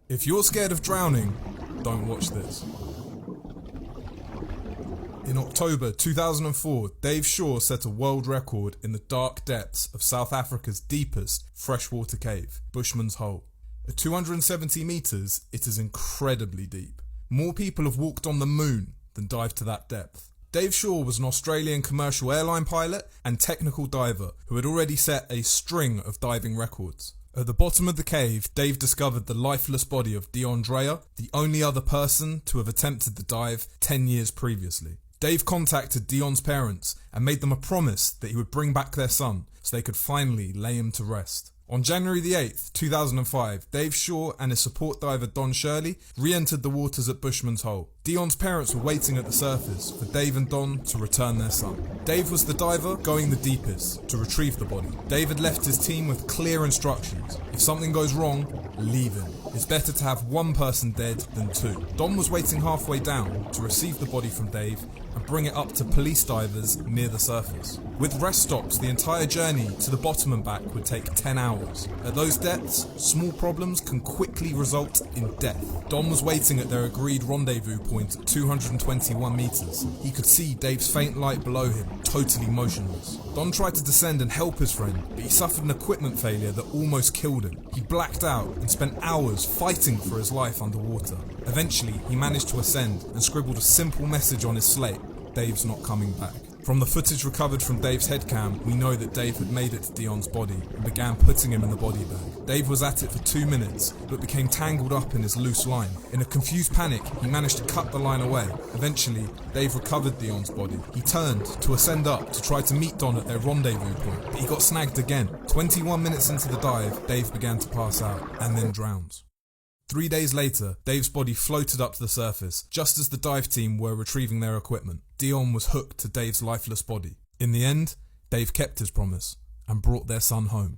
If you're scared of drowning, don't watch this. In October 2004, Dave Shaw set a world record in the dark depths of South Africa's deepest freshwater cave, Bushman's Hole. At 270 metres, it is incredibly deep. More people have walked on the moon than dived to that depth. Dave Shaw was an Australian commercial airline pilot and technical diver who had already set a string of diving records. At the bottom of the cave, Dave discovered the lifeless body of Dion Dreyer, the only other person to have attempted the dive 10 years previously. Dave contacted Dion's parents and made them a promise that he would bring back their son so they could finally lay him to rest. On January the 8th, 2005, Dave Shaw and his support diver Don Shirley re-entered the waters at Bushman's Hole. Dion's parents were waiting at the surface for Dave and Don to return their son. Dave was the diver going the deepest to retrieve the body. Dave had left his team with clear instructions. If something goes wrong, leave him. It's better to have one person dead than two. Don was waiting halfway down to receive the body from Dave and bring it up to police divers near the surface. With rest stops, the entire journey to the bottom and back would take 10 hours. At those depths, small problems can quickly result in death. Don was waiting at their agreed rendezvous point at 221 metres. He could see Dave's faint light below him, totally motionless. Don tried to descend and help his friend, but he suffered an equipment failure that almost killed him. He blacked out and spent hours fighting for his life underwater. Eventually, he managed to ascend and scribbled a simple message on his slate: Dave's not coming back. From the footage recovered from Dave's headcam, we know that Dave had made it to Dion's body and began putting him in the body bag. Dave was at it for 2 minutes, but became tangled up in his loose line. In a confused panic, he managed to cut the line away. Eventually, Dave recovered Dion's body. He turned to ascend up to try to meet Don at their rendezvous point, but he got snagged again. 21 minutes into the dive, Dave began to pass out and then drowned. 3 days later, Dave's body floated up to the surface, just as the dive team were retrieving their equipment. Dion was hooked to Dave's lifeless body. In the end, Dave kept his promise and brought their son home.